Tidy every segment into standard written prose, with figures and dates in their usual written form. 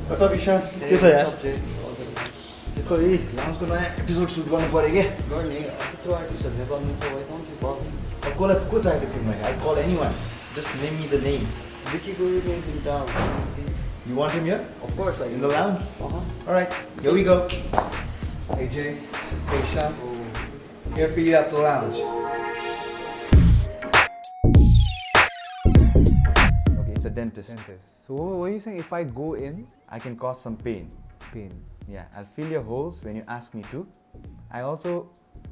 What's up, Ishan? के छ यार? खोइ लाउन्जको नयाँ एपिसोड सुट गर्नु पर्यो के? गर्ने त्यत्रो आर्टिस्टहरूले गर्नु छ why don't you call? कसलाई को चाहिएको तिमीलाई? I call anyone. Just name me the name. Bikki Gurung is in town. You want him here? Of course, In the lounge? Uh-huh. Alright, here we go. Hey Jay, hey Sean, here for you at the lounge. Okay, it's a dentist. So what are you saying? If I go in, I can cause some pain. Yeah, I'll fill your holes when you ask me to. I also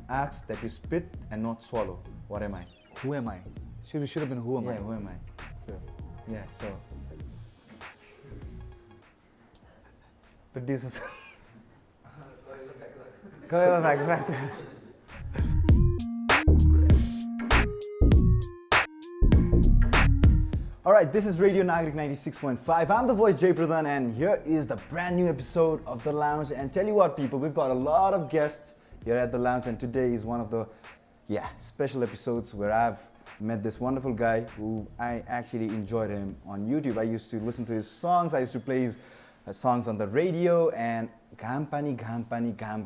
ask that you spit and not swallow. What am I? Who am I? Should have been who am I? Who am I? So, So. Producers. go back. Alright, this is Radio Nagarik 96.5. I'm the voice Jay Pradhan, and here is the brand new episode of The Lounge. And tell you what, people, we've got a lot of guests here at The Lounge, and today is one of the special episodes where I've met this wonderful guy who I actually enjoyed him on YouTube. I used to listen to his songs, I used to play his songs on the radio, and Gham Pani bhanda chai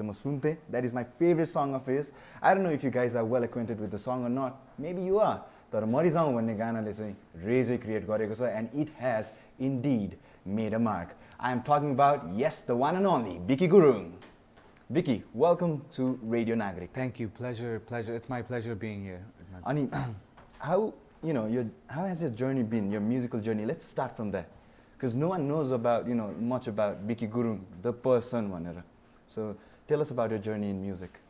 ma sunte. That is my favorite song of his. I don't know if you guys are well acquainted with the song or not. Maybe you are. तर मरिजाउँ भन्ने गानाले चाहिँ रेजै create गरेको छ, and it has indeed made a mark. I am talking about, yes, the one and only Bikki Gurung. Bikki, welcome to Radio Nagarik. Thank you, pleasure. It's my pleasure being here. Ani, how has your journey been, your musical journey? Let's start from there, because no one knows about much about Bikki Gurung, the person, vanera. So tell us about your journey in music.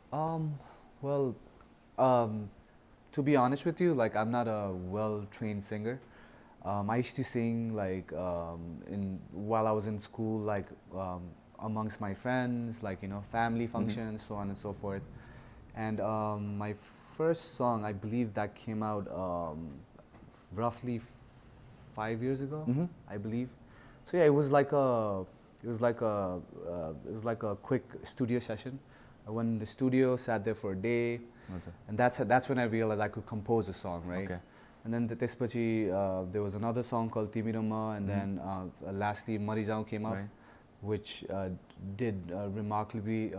To be honest with you, like I'm not a well-trained singer. I used to sing like while I was in school, like amongst my friends, like family functions, so on and so forth. And my first song, I believe that came out roughly 5 years ago, I believe. So yeah, it was like a quick studio session. I went in the studio, sat there for a day. And that's when I realized I could compose a song, right? Okay. And then there was another song called Timirama, and then lastly Marijau came out, right, which did remarkably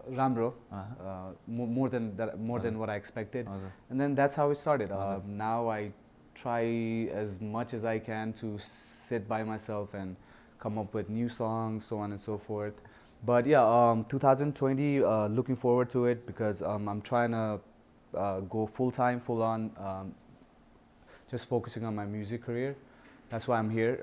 ramro, more than what I expected. And then that's how it started. Now I try as much as I can to sit by myself and come up with new songs, so on and so forth. But yeah, 2020, looking forward to it, because I'm trying to go full-time, full-on, just focusing on my music career. That's why I'm here.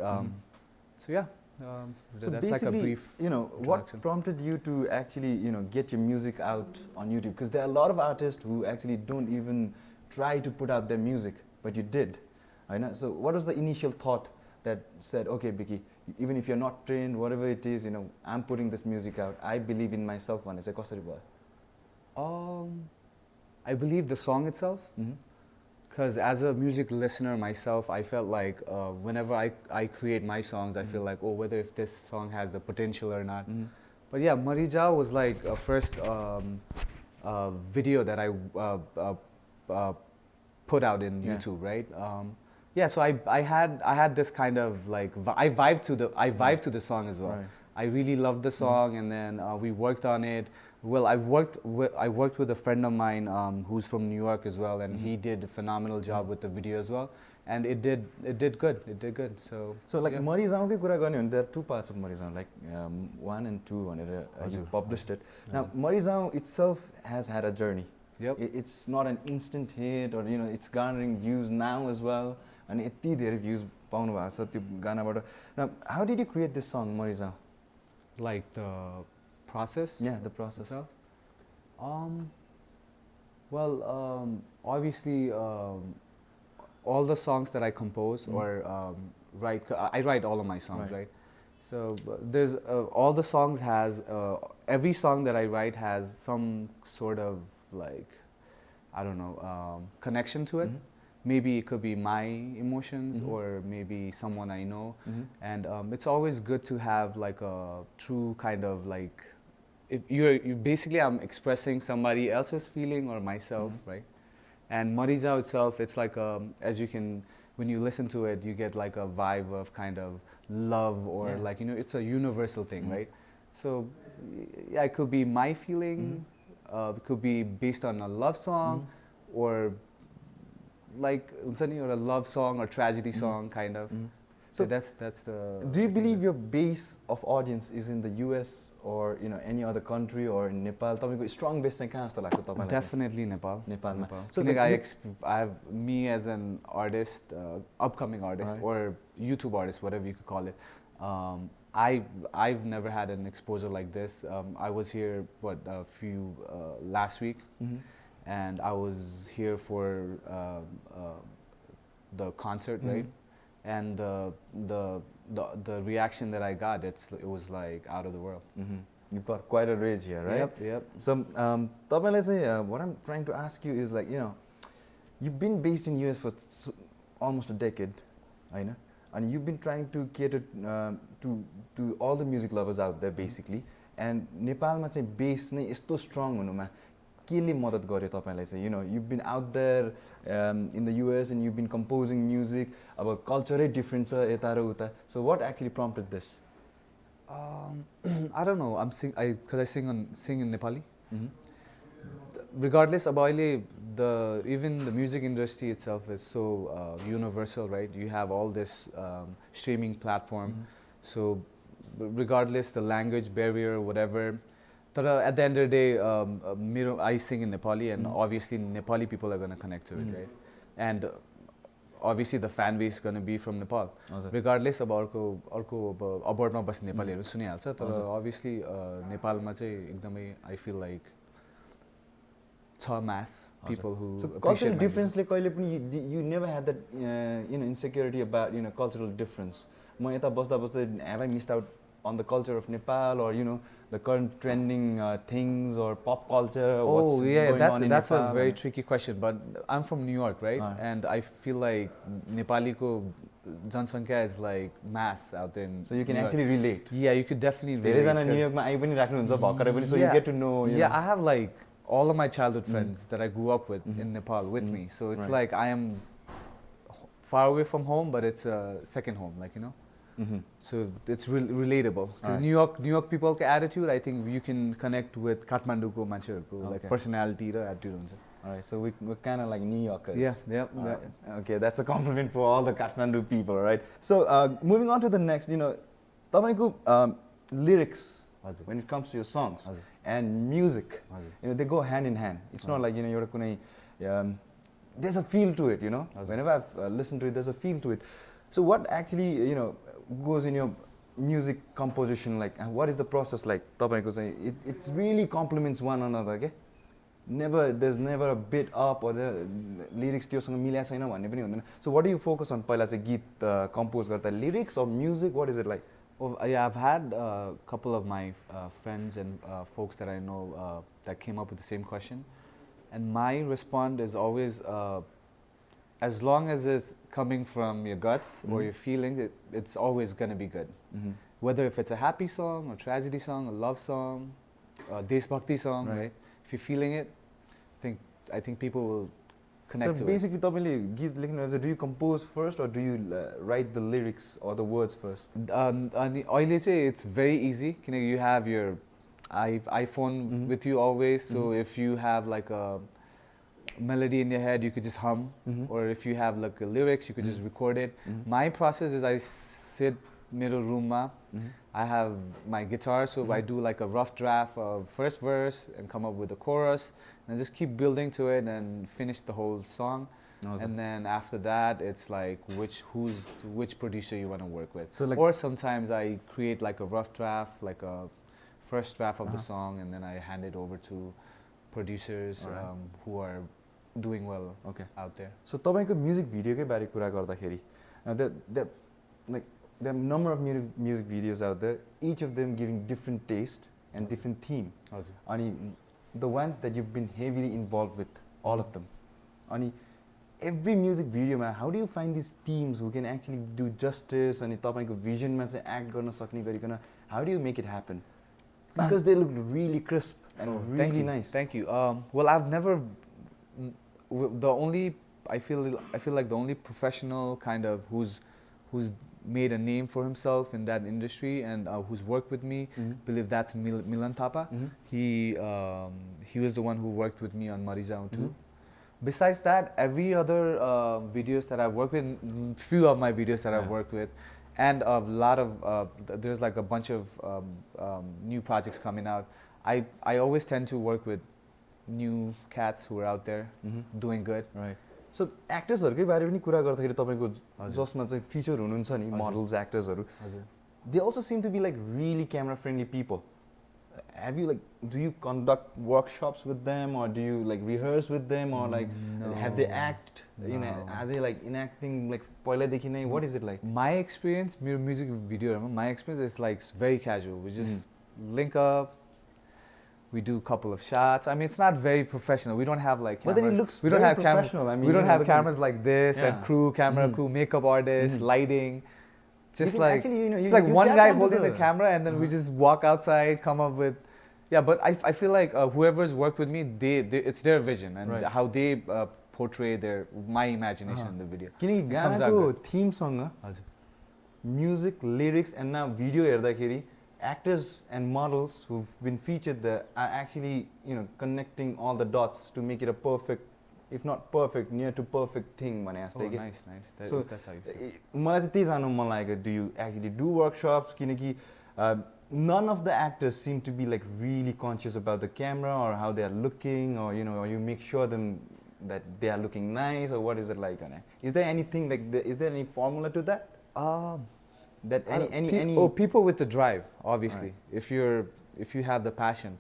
So yeah, so that's basically, like a brief what prompted you to actually, get your music out on YouTube? Because there are a lot of artists who actually don't even try to put out their music, but you did. I know. So what was the initial thought that said, okay, Bikki, even if you're not trained, whatever it is, I'm putting this music out. I believe in myself. One is I believe the song itself, because as a music listener myself, I felt like whenever I create my songs, I feel like, whether if this song has the potential or not. But yeah, Marija was like a first video that I put out in YouTube, right? Yeah, so I had this kind of like I vibed to the song as well. Right. I really loved the song, and then we worked on it. Well, I worked with a friend of mine who's from New York as well, and he did a phenomenal job with the video as well, and it did good. So like Marijau ke kura गर्ने भने there are two parts of Marijau, like 1 and 2 भनेर you published it. Now Marijau itself has had a journey. Yep. It's not an instant hit, or it's garnering views now as well. And यति धेरै views पाउनु भएको छ त्यो गानाबाट. Now, how did you create this song, Marijau? Like the process? Yeah, the process. Itself? Obviously, all the songs that I compose or write, I write all of my songs, right? So there's all the songs has every song that I write has some sort of like, I don't know, connection to it. Maybe it could be my emotions, or maybe someone I know, and it's always good to have like a true kind of like, if you basically I'm expressing somebody else's feeling or myself, right? And Mariza itself, it's like as you can, when you listen to it, you get like a vibe of kind of love or like, you know, it's a universal thing, right? So yeah, it could be my feeling, it could be based on a love song or like or a love song or tragedy song kind of. So that's the. Do you believe your base of audience is in the US or you know any other country or in Nepal? तपाईँको strong base चाहिँ कहाँ जस्तो लाग्छ तपाईँलाई? Definitely Nepal. नेपालमा. So I have me as an artist, upcoming artist or YouTube artist, whatever you could call it. I've never had an exposure like this. I was here last week, and I was here for the concert, right? And the reaction that I got, it was like out of the world. You've got quite a range here, right? Yep. So, तपाईँलाई चाहिँ, what I'm trying to ask you is like, you know, you've been based in US for almost a decade, होइन? And you've been trying to cater to all the music lovers out there, basically. And नेपालमा चाहिँ base नै यस्तो strong हुनुमा केले मद्दत गर्यो तपाईलाई चाहिँ? You know, you've been out there in the US and you've been composing music. अब culture different छ यता र उता. So what actually prompted this? I don't know. Because I sing in Nepali. Regardless, अब अहिले even the music industry itself is so universal, right? You have all this streaming platform. So regardless the language barrier, whatever. But at the end of the day, I sing in Nepali, and obviously Nepali people are going to connect to it, right? And obviously the fan base is going to be from Nepal. Regardless of अर्को अबोर्डमा बस्ने नेपालीहरु सुनिहाल्छ, तर obviously नेपालमा चाहिँ एकदमै I feel like छ mass people who. So cultural difference ले कहिले पनि you never had that you know insecurity about cultural difference. म यता बस्दा बस्दै have I missed out on the culture of Nepal or you know the current trending things or pop culture? What's going on in that's Nepal? A very tricky question. But I'm from New York, right? And I feel like Nepali ko जनसंख्या is like mass out there. So you can actually relate. Yeah, you could definitely relate. धेरैजना न्युयोर्कमा आइ पनि राख्नुहुन्छ भर्खरै पनि, so you get to know. Yeah, I have like all of my childhood friends that I grew up with in Nepal with me. So it's like I am far away from home, but it's a second home, like, you know. So it's relatable. Because New York people's attitude, I think you can connect with Kathmanduko मान्छेहरुको like personality raw attitude हुन्छ. Alright, so we're kind of like New Yorkers. Yeah. Okay, that's a compliment for all the Kathmandu people, right? So moving on to the next, you know, तपाईको lyrics when it comes to your songs and music, you know, they go hand in hand. It's not like, you know, you're कुनै there's a feel to it, you know. Whenever I've listened to it, there's a feel to it. So what actually, you know, goes in your music composition, like what is the process like? तपाईको चाहिँ it really complements one another, okay? There's never a bit up or the lyrics त्योसँग मिलेको छैन भन्ने पनि हुँदैन. So what do you focus on पहिला चाहिँ गीत compose गर्दा, lyrics or music? What is it like? Well, yeah, I've had a couple of my friends and folks that I know that came up with the same question, and my response is always as long as it's coming from your guts or your feelings, it's always going to be good. Whether if it's a happy song, a tragedy song, a love song, a Deshbhakti song, right? If you're feeling it, I think people will connect to basically, it. Do you compose first or do you write the lyrics or the words first? It's very easy. You have your iPhone with you always, so if you have like a melody in your head, you could just hum, or if you have like a lyrics, you could just record it. My process is I sit middle room, I have my guitar, so I do like a rough draft of first verse and come up with the chorus, and just keep building to it and finish the whole song. And then after that, it's like which producer you want to work with. So like, or sometimes I create like a rough draft, like a first draft of the song, and then I hand it over to producers who are doing well out there. So तपाईको music video के बारे कुरा गर्दाखेरि there are a number of music videos out there, each of them giving different taste and different theme. And the ones that you've been heavily involved with, all of them. And every music video, man, how do you find these teams who can actually do justice and तपाईको vision मा चाहिँ act गर्न सक्ने गरिकन, how do you make it happen? Because they look really crisp and really nice. Thank you. Well, I've never the only I feel like the only professional kind of who's made a name for himself in that industry and who's worked with me, believe that's Milan Thapa. He was the one who worked with me on Marizao too. Besides that, every other videos that I've worked with, few of my videos that I've worked with, and a lot of there's like a bunch of new projects coming out. I always tend to work with new cats who are out there doing good. Right. So actorsहरुकै बारे पनि कुरा गर्दाखेरि तपाईको जसमा चाहिँ feature हुनुहुन्छ नि models actorsहरु, they also seem to be like really camera friendly people. Have you do you conduct workshops with them, or do you like rehearse with them, or like have they act? You know, are they like enacting like पहिला देखि नै? What is it like? My experience, music video, my experience is like very casual. We just link up. We do a couple of shots. I mean, it's not very professional. We don't have like cameras. But then it looks we don't very have professional. I mean, we don't have cameras like this and camera crew, makeup artists, lighting. Just like actually, it's like one guy holding the camera, and then we just walk outside, come up with. Yeah, but I feel like whoever's worked with me, they it's their vision and how they portray my imagination in the video. किनकि गानाको theme song, music, lyrics, and now video हेर्दाखेरि actors and models who've been featured there are actually connecting all the dots to make it a perfect, if not perfect, near to perfect thing. Nice. So that's how you feel. मलाई चाहिँ त्यही जान्नु मन लागेको, do you actually do workshops? किनकि none of the actors seem to be like really conscious about the camera or how they are looking, or or you make sure that they are looking nice, or what is it like? Is there anything like is there any formula to that? That any people with the drive, obviously. Right. If you have the passion,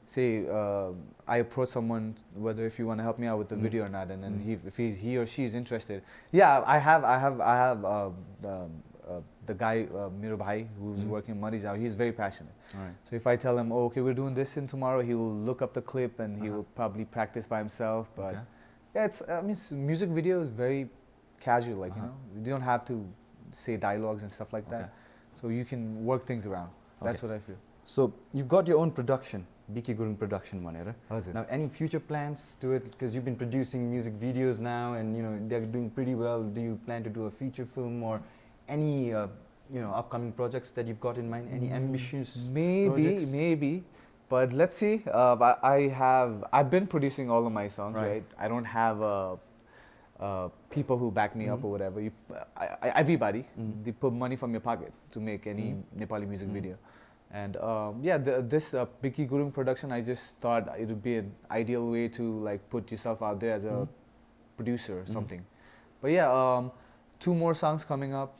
say I approach someone, whether if you want to help me out with the video or not, and then if he or she is interested, I have the guy Miro Bhai who's working in Marizao. He's very passionate. Right. So if I tell him, okay, we're doing this in tomorrow, he will look up the clip and he will probably practice by himself. But music video is very casual, like you don't have to say dialogues and stuff like that, so you can work things around. That's what I feel. So you've got your own production, Bikki Gurung production, manera. Now, any future plans to it? Because you've been producing music videos now, and they're doing pretty well. Do you plan to do a feature film or any upcoming projects that you've got in mind? Any ambitious projects? Maybe, but let's see. I've been producing all of my songs, right? I don't have people who back me up or whatever. Everybody, they put money from your pocket to make any Nepali music video. And this Bikki Gurung production, I just thought it would be an ideal way to like put yourself out there as a producer or something. But 2 more songs coming up.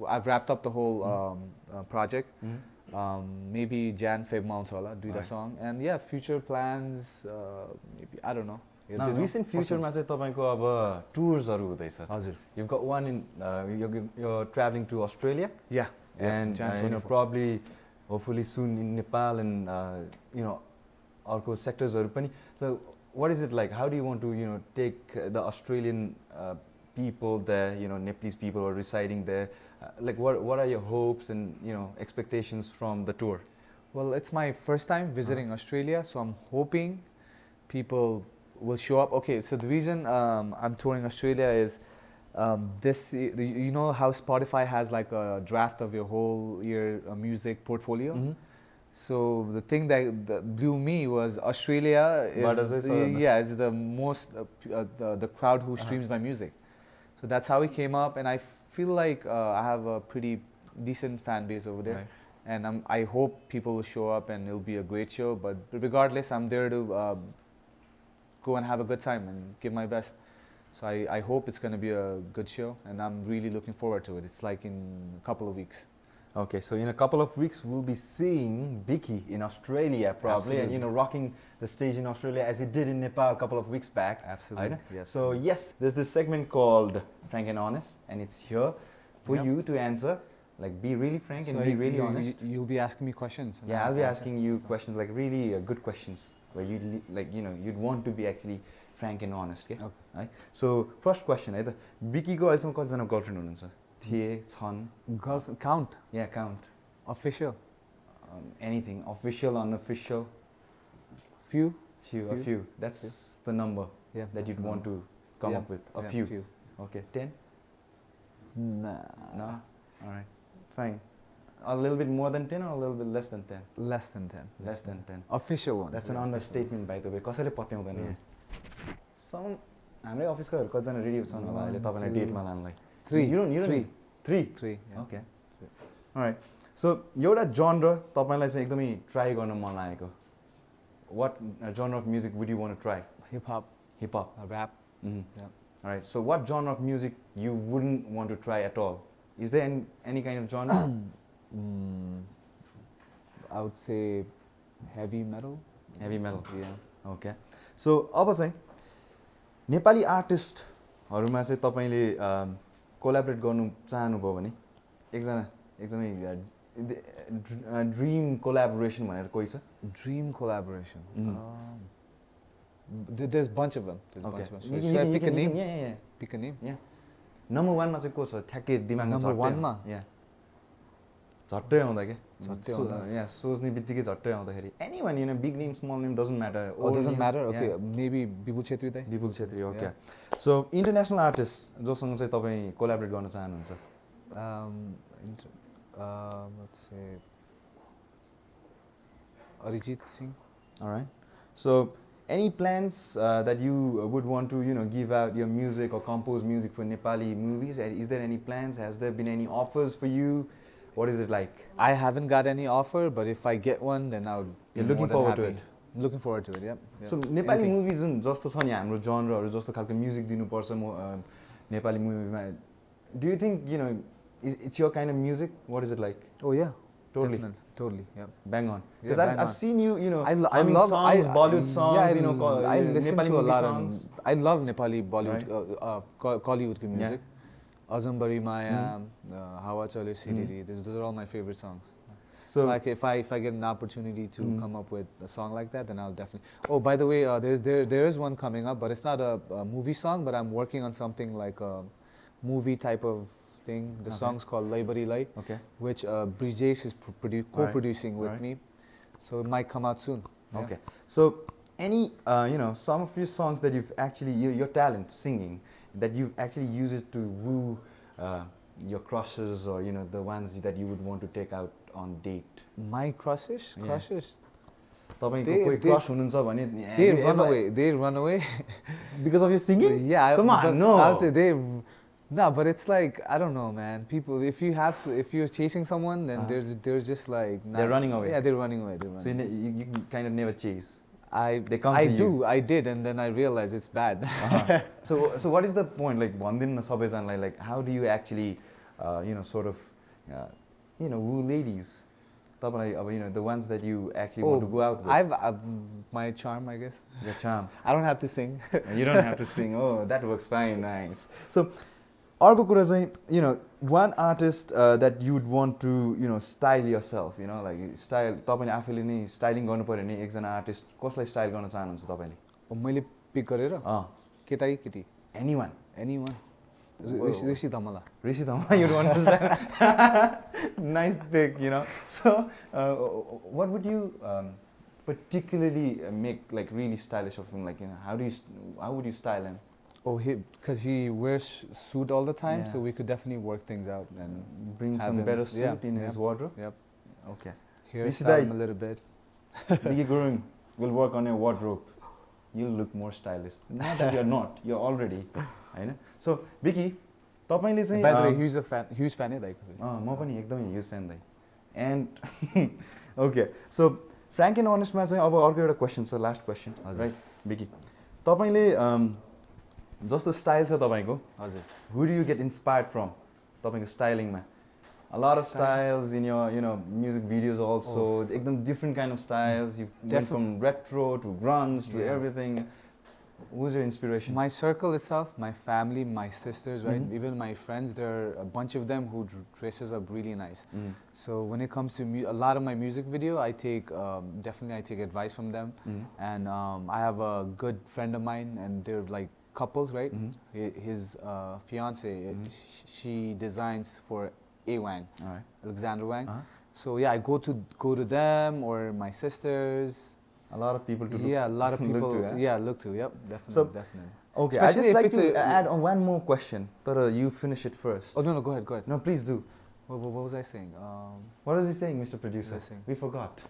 I've wrapped up the whole project. Maybe Jan, Feb, Mount Hola, do the song. And future plans, maybe, I don't know. Now, recent future ma चाहिँ तपाईको अब tours-हरु हुँदैछ. हजुर. You've got one in you're traveling to Australia. Yeah. And probably hopefully soon in Nepal and अर्को sectors-हरु पनि. So what is it like? How do you want to take the Australian people there, Nepalese people who are residing there? Like what are your hopes and expectations from the tour? Well, it's my first time visiting Australia, so I'm hoping people will show up. Okay, so the reason I'm touring Australia is this. You know how Spotify has like a draft of your whole music portfolio. So the thing that blew me was Australia is the most the crowd who streams my music. So that's how it came up, and I feel like I have a pretty decent fan base over there. Right. And I hope people will show up and it'll be a great show. But regardless, I'm there to go and have a good time and give my best. So I hope it's going to be a good show, and I'm really looking forward to it. It's like in a couple of weeks. Okay, so in a couple of weeks we'll be seeing Bikki in Australia probably. Absolutely. And rocking the stage in Australia as he did in Nepal a couple of weeks back. Absolutely. Yes. So yes, there's this segment called Frank and Honest, and it's here for you to answer. Like, be really frank and be really honest. You'll be asking me questions. Yeah, I'll be asking you questions, like really good questions, where you'd want to be actually frank and honest. Okay. Right? So first question, Bikki ko ahilesamma कतिजना girlfriend हुनुहुन्छ? थिए, छन्? Girlfriend count? Yeah, count. Official? Anything, official, unofficial. Few. A few. That's the number that you'd want to come up with. A few. Okay, 10? Nah. No? Alright, fine. A little bit more than 10 or a little bit less than 10? Less than 10. Less than 10. Official one. That's an understatement, by the way. कसैले पत्याउँदैन. Some हाम्रै अफिसकोहरू कतिजना ready छन् होला अहिले तपाईलाई डेटमा लानलाई. 3. You don't need 3. 3. Okay. Alright. So एउटा genre तपाईलाई चाहिँ एकदमै ट्राई गर्न मन लागेको. What genre of music would you want to try? Hip hop. Hip hop. Rap. Yeah. Alright. So what genre of music you wouldn't want to try at all? Is there any kind of genre? I would say heavy metal. Heavy metal. Yeah. Okay. So अब चाहिँ नेपाली आर्टिस्टहरुमा चाहिँ तपाईले कोल्याबोरेट गर्नु चाहनुभयो भने एकदमै dream कोल्याबोरेसन भनेर कोही छ? Dream collaboration. There's a bunch of them. Okay. Should I pick a name? Yeah. Pick a name? Yeah. Number 1 मा चाहिँ को छ? ठ्याक्कै दिमागमा Number 1 मा? Yeah. झट्टै आउँदा के? झट्टै आउँदा. Yeah, सोच्ने बित्तिकै झट्टै आउँदाखेरि. Anyone, you know, big name, small name, doesn't matter. Oh, doesn't matter? Okay, maybe Bipul Chhetri dai? Bipul Chhetri, okay. So, international artists जोसँग चाहिँ तपाई कोल्याबोरेट गर्न चाहनुहुन्छ? Let's say Arijit Singh. All right. So, any plans that you would want to, you know, give out your music or compose music for Nepali movies? Is there any plans? Has there been any offers for you? What is it like? I haven't got any offer, but if I get one, then I'll. You're looking forward to it. Looking forward to it. Yep. So Nepali movies जस्तो छ नि हाम्रो जनरहरु जस्तो खालको music दिनुपर्छ Nepali मुभीमा. Do you think, you know, it's your kind of music? What is it like? Oh yeah. Totally. Definitely. Totally. Yeah. Bang on. Because Yeah, I've seen you, you know, I humming love songs, Bollywood songs, yeah, you know, I listen Nepali to a movie lot songs. of. I love Nepali Bollywood, Kollywood music. Azambari Maya, Hawa Chale Siriri. Those are all my favorite songs. So like if I get an opportunity to come up with a song like that, then I'll definitely. Oh, by the way, there is one coming up, but it's not a movie song. But I'm working on something like a movie type of thing. The song's called Lai Bari Lai, which Brijesh is co-producing with me. So it might come out soon. Okay. So any you know, some of your songs that you've actually your talent singing that you've actually used it to woo your crushes, or you know, the ones that you would want to take out on date. My crushes. तपाईको कोही crush हुनुहुन्छ भने They run away because of your singing? Yeah, come on, no. I'll say no, but it's like, I don't know, man. People, if you're chasing someone, then there's just like they're running away. Yeah, they're running away. So you kind of never chase. They come to you. I did, and then I realized it's bad. So what is the point? Like भन्दिनमा सबैजनालाई, like how do you actually you know, sort of you know, woo ladies? तपाईलाई, you know, the ones that you actually want to go out with. I've my charm, I guess. Your charm. I don't have to sing. You don't have to sing. Oh, that works fine. Nice. So अर्को कुरा चाहिँ, you know, one artist that you would want to, you know, style yourself, you know, like style, तपाईले आफैले नै styling गर्नु पर्यो भने एकजना आर्टिस्ट कसलाई स्टाइल गर्न चाहनुहुन्छ तपाईले? मैले पिक गरेर केटा कि केटी? Anyone. Rishi Dhamala. Rishi Dhamala, you don't understand. Nice pick, you know. So what would you particularly make like really stylish of him? Like, you know, how would you style him? Oh, because he wears suit all the time, so we could definitely work things out and bring some better suit in his wardrobe. Yep. Okay. Hairstyle him a little bit. Bikki Gurung will work on your wardrobe. You'll look more stylish. Not that you're not. You're already. I know. So Bikki, तपाईले चाहिँ. By the way, huge fan like. म पनि एकदमै huge fan Dai. And okay. So frank and honest मा चाहिँ अब अर्को एउटा question छ, last question, right? Bikki, तपाईले जस्तो स्टाइल छ तपाईको, हजुर, who do you get inspired from? तपाईको स्टाइलिङ मा a lot of styles in your, you know, music videos also. एकदम different kind of styles. You went from retro to grunge to everything. Who's your inspiration? My circle itself, my family, my sisters, right? Even my friends, there are a bunch of them who dresses up really nice. So when it comes to a lot of my music video, I take definitely I take advice from them. And I have a good friend of mine, and they're like couples, right? His fiance, she designs for A. Wang, Alexander Wang. So yeah, I go to them or my sisters. A lot of people to look. Yeah, a lot of people. Look to, look to. Yep, definitely, So, definitely. Okay, Especially I just if like it's to a- add on one more question. Tara, you finish it first. Oh no, go ahead, go ahead. No, please do. What was I saying? What was he saying, Mr. Producer? was I saying? We forgot.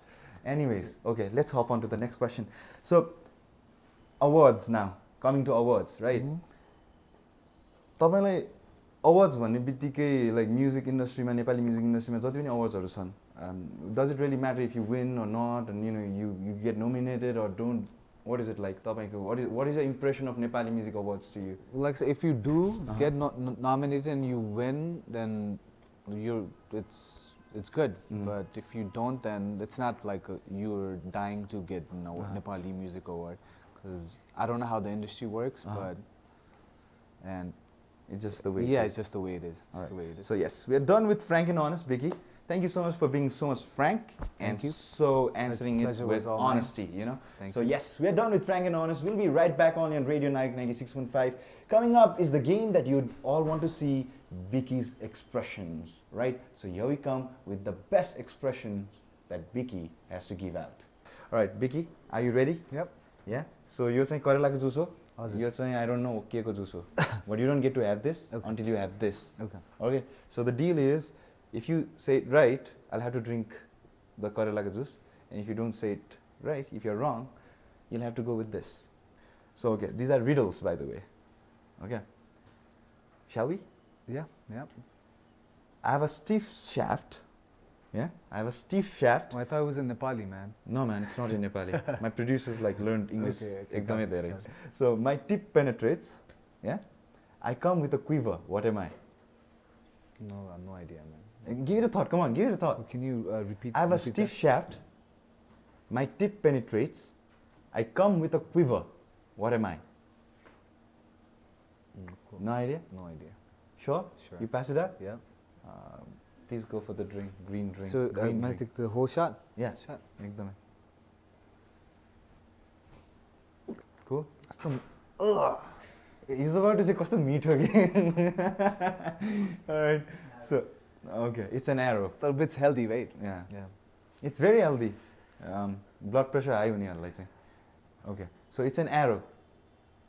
Anyways, okay, let's hop on to the next question. So, awards now. Coming to awards, right? तपाईँलाई awards भन्ने बित्तिकै like music industry मा Nepali music industry मा जति पनि awardsहरू छन्, does it really matter if you win or not, and you get nominated or don't? What is it like? तपाईँको what is your impression of Nepali music awards to you? Like, say, if you do get nominated and you win, then it's good. But if you don't, then it's not like you're dying to get Nepali music award. Because I don't know how the industry works, but It's just the way it is. it's just the way it is. It's Alright. the way it is. So yes, we are done with frank and honest, Bikki. Thank you so much for being so much frank and Thank you. so answering it Pleasure with was all mine. honesty, Thank So you. yes, we are done with frank and honest. We'll be right back on Radio Nagarik 96.5. Coming up is the game that you'd all want to see, Bikki's expressions, right? So here we come with the best expressions that Bikki has to give out. All right, Bikki, are you ready? Yep. Yeah. So यो चाहिँ करेलाको जुस हो. हजुर. यो चाहिँ I don't know के को जुस हो. But you don't get to have this until you have this. Okay. Okay. So the deal is, if you say it right, I'll have to drink the karelaka juice, and if you don't say it right, if you're wrong, you'll have to go with this. So okay, these are riddles, by the way. Okay. Shall we? Yeah. Yeah. I have a stiff shaft. Yeah, I have a stiff shaft. Oh, I thought it was in Nepali, man. No, man, it's not in Nepali. My producers learned English. Okay, Ekdamai got it, धेरै. got it. So my tip penetrates. Yeah, I come with a quiver. What am I? No, I have no idea, man. Give it a thought. Come on, give it a thought. Can you repeat? I have a repeat stiff that? shaft. My tip penetrates. I come with a quiver. What am I? Cool. No idea? No idea. Sure? Sure. You pass it up? Yeah. Please go for the drink. Green drink. So green I drink. take the whole shot. Yeah. Shot. Ekdamai. Cool. He's about to say कस्तो मिठो के. Alright. So, okay. It's an arrow. But it's healthy, right? Yeah. Yeah. It's very healthy. Blood pressure high हुनेहरूलाई चाहिँ. Okay. So it's an arrow.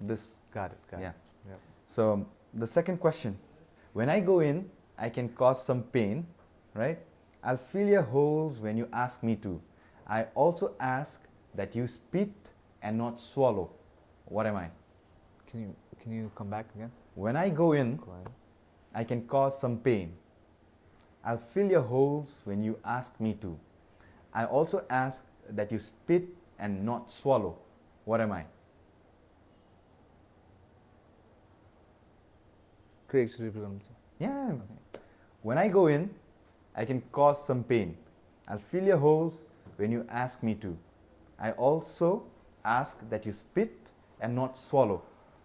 This. Got it. Got Yeah. it. Yeah. So the second question. When I go in, I can cause some pain, right? I'll fill your holes when you ask me to. I also ask that you spit and not swallow. What am I? Can you come back again? When I go in, Go ahead. I can cause some pain. I'll fill your holes when you ask me to. I also ask that you spit and not swallow. What am I? Yeah. When I go in, I can cause some pain. I'll fill your holes when you ask me to. I also ask that you spit and not swallow.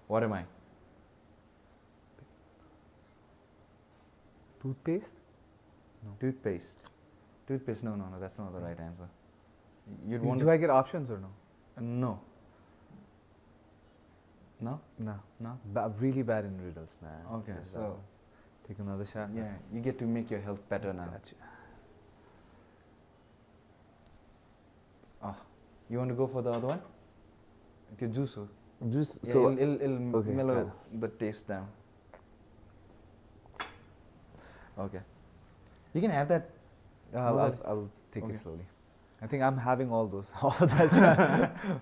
What am I? Toothpaste? Toothpaste. Toothpaste, no, that's not the right answer. You'd want Do I get options or no? No. No? No. No? Really bad in riddles, man. Okay, Just, so take another shot. yeah, you get to make your health better now. Gotcha. You want to go for the other one? The juice. Juice. Yeah, So it'll okay, mellow got the taste down. Okay. You can have that. I'll take Okay. it slowly. I think I'm having all of that shot.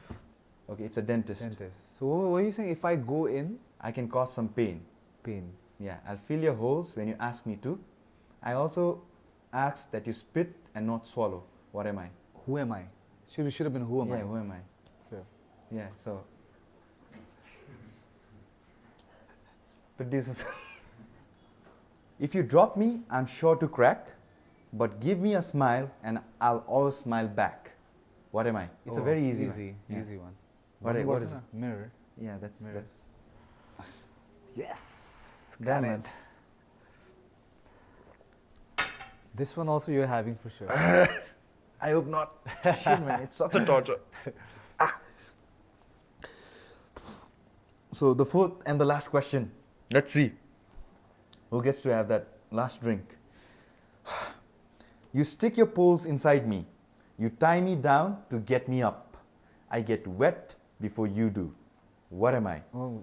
Okay, it's a dentist. Dentist. So what are you saying? If I go in, I can cause some pain. pain. Yeah, I'll fill your holes when you ask me to. I also ask that you spit and not swallow. What am I? Who am I? Should have been who am yeah, I? who am I? So Yeah, so. Producers. If you drop me, I'm sure to crack, but give me a smile and I'll always smile back. What am I? It's a very easy one. Yeah. easy one. What is it? Mirror. Yeah, that's Mirror. that's. Yes. Damn Got it. This one also you're having for sure. I hope not. Shit, man, it's such a torture. So the fourth and the last question. Let's see who gets to have that last drink. You stick your poles inside me. You tie me down to get me up. I get wet before you do. What am I? Oh,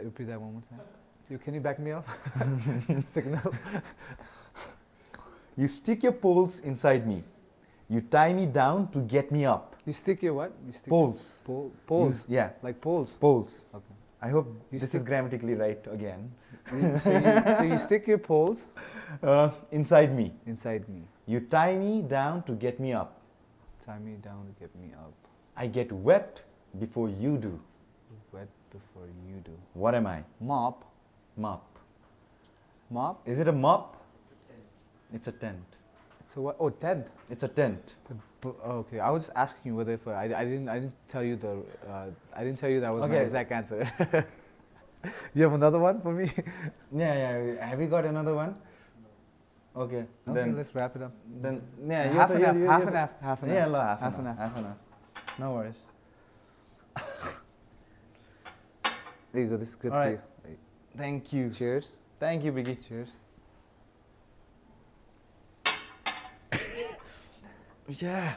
repeat that one more time. Can you back me up? Signal. You stick your poles inside me. You tie me down to get me up. You stick your what? You stick Poles. Poles? Yeah. Like poles? Poles. Okay. I hope You this stick- is grammatically right again. So you stick your poles Inside me. inside me. You tie me down to get me up. Tie me down to get me up. I get wet before you do. Wet before you do. What am I? Mop. Mop. Mop? Is it a mop? It's a tent. It's a what? Oh, tent. It's a tent. Okay, I was just asking you whether I didn't tell you I didn't tell you that was my Okay. exact answer. You have another one for me? Yeah. Have you got another one? Okay. Okay, Then let's wrap it up. then yeah. Half and half. Yeah, half Half an and hour. half. No worries. There you go. This is good All for right. you. Thank you. Cheers. Thank you, Biggie. Cheers. Yeah.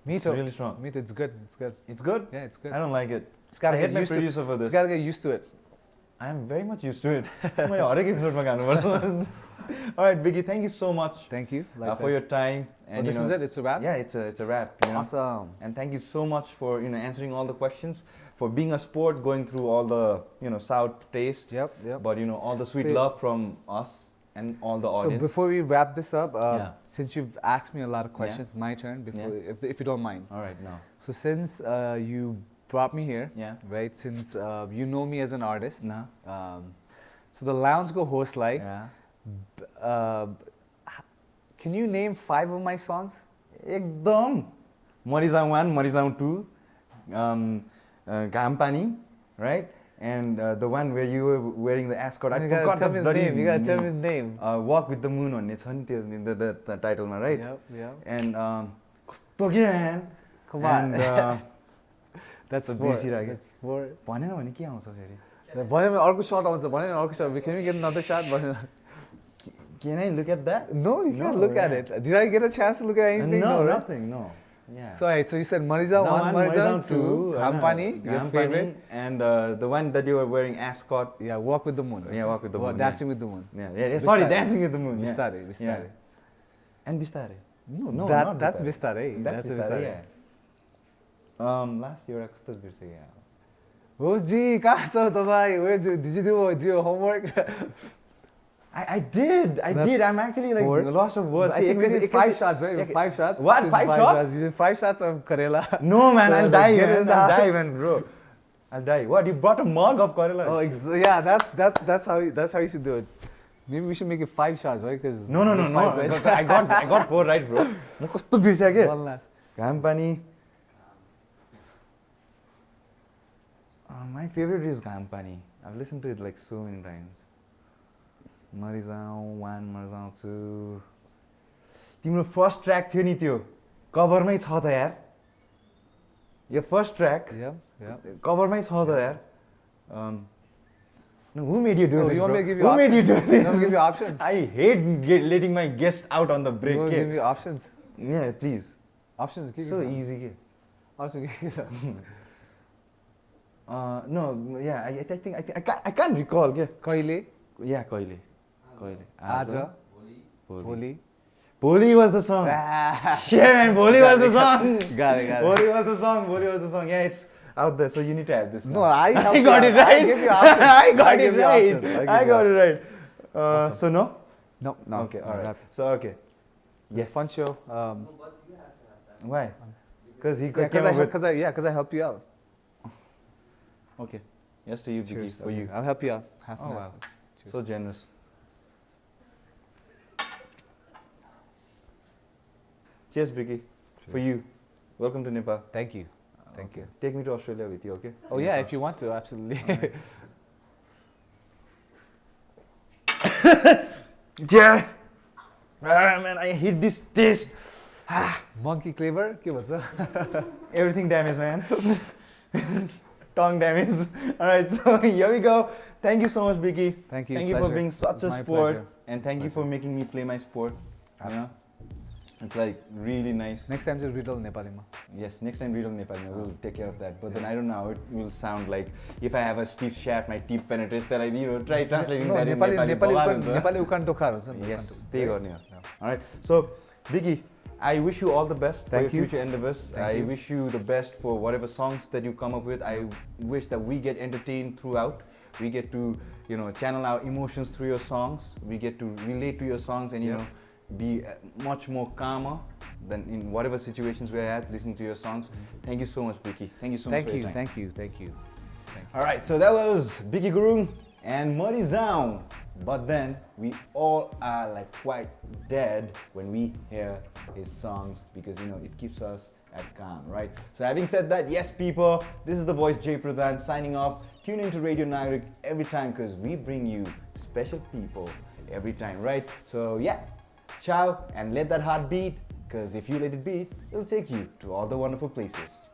Me It's too. really strong. Me too. It's good. It's good. It's good. Yeah, it's good. I don't like it. It's gotta I get hate my used to it. producer for this. It's gotta get used to it. I am very much used to it. मैले हरेक एपिसोडमा गानुपर्छ. All right, Biggie, thank you so much Thank you. for your time. And this you know, is it. It's a wrap. Yeah, it's a wrap. You know? Awesome. And thank you so much for answering all the questions, for being a sport, going through all the South taste, Yep. Yep. but all the sweet So- love from us and all the audience. So before we wrap this up, Yeah. since you've asked me a lot of questions, my turn. Before, if you don't mind. All right, now. So since you brought me here, Yeah. right? Since you know me as an artist, Now. so the Lounge Go host like. Yeah. Can you name 5 of my songs? एकदम मरिजाउँ 1, मरिजाउँ 2, घाम पानी, right? And the one where you were wearing the ascot. I You gotta forgot tell the me his bloody name. You gotta tell me his name. Walk with the Moon भन्ने छ नि त्यो the title मा, right? Yep. Yep. And कस्तो के man. Come on. And That's so four. बिर्सिरहेको। That's 4. भनेन भने के आउँछ फेरि? भन्यो भने अर्को shot आउँछ. भन्यो भने अर्को shot. Can we get another shot? Can I look at that? No, you can't No, look at yeah. it. Did I get a chance to look at anything? No, right? nothing, no. Yeah. So, alright, so you said Mariza 1, Mariza 2, Hampani, your Hampani, favorite. and the one that you were wearing ascot. Yeah, Walk with the Moon. Yeah, Walk with the Moon. Dancing with the Moon. Yeah. Sorry, Bistarai. Dancing with the Moon. Yeah. Bistarai. Yeah. And Bistarai. No, No, that's not Bistarai. That's Bistarai. Yeah. Last year, I was बिर्सेँ यार. Who's G? कहाँ छ तपाईँ? Where did you do your homework? I did. I'm actually like four. lost of words. I think we did 5 shots, right? Okay. 5 shots. What? Since 5 shots? We did 5 shots of Karela. No, man, So, I'll like, die, get man. in the I'll house. die, man, bro. I'll die. What? You brought a mug of Karela? Oh, yeah. That's how you should do it. Maybe we should make it 5 shots, right? Because No. I got 4 right, bro. म कस्तो बिर्सेँ के? One last. घाम पानी. My favorite is घाम पानी. I've listened to it like so many times. मरिजाउँ 1, मरिजाउँ 2. तिम्रो first track थियो नि त्यो कभरमै छ त यार. यो फर्स्ट ट्र्याक Yeah. कभरमै छ त यार. No, who made you do Oh, this, you want bro? me to give you Who made you do options? You want me to this? give you options? I hate letting my guests out on the break. You want to के? give me options? Yeah, please. Options. Give So me easy. के? Options. Give me No, yeah, I think I can't recall. के? Kaile. Yeah, कहिले. Aja. भोलि Holi. Boli was the song. Yeah, man, Boli was the song. Got it. Boli was the song. Yeah, it's out there, so you need to have this. No, now. I helped you got out. it right. I gave you options. I got I it gave you right. options. I got it right. Awesome. So no? No. Okay, all right. Wrap. So okay. Yes. Fun show. Why? Because he Yeah, came up with. because I helped you out. Okay. Yes to you, Biggie. Cheers. For you. I'll help you out. Half Oh an hour. wow. So generous. Cheers, Biggie. For you. Welcome to Nepal. Thank you. Thank you. Take me to Australia with you, okay? Oh yeah, if you want to, absolutely. Yeah. Ah, man, I hate this taste. Monkey flavor. के भन्छ? Everything damaged, man. Tongue damage. All right, so here we go. Thank you so much, Biggie. Thank you. Thank you for Pleasure. being such a My sport, pleasure. and thank you for making me play my sport. You know? It's like really nice. Next time just read all Nepali ma. Yes, next time read on Nepali, we'll take care of that. But then I don't know how it will sound like if I have a stiff shaft, my teeth penetrates. Then I try translating that in Nepali. Nepali ukan tokar हुन्छ नि. Yes, त्यही गर्ने हो. All right. So, Bikki, I wish you all the best for your future endeavors. I wish you the best for whatever songs that you come up with. I wish that we get entertained throughout. We get to, channel our emotions through your songs. We get to relate to your songs and, be much more calmer than in whatever situations we're at listening to your songs. Thank you so much, Bikki. Thank you so much for your time. Thank you. All right, so that was Bikki Gurung and Muddy Zhao. But then we all are like quite dead when we hear his songs because it keeps us at calm, right? So having said that, yes people, this is the voice Jay Pradhan signing off. Tune into Radio Nagarik every time because we bring you special people every time, right? So yeah, ciao and let that heart beat because if you let it beat, it'll take you to all the wonderful places.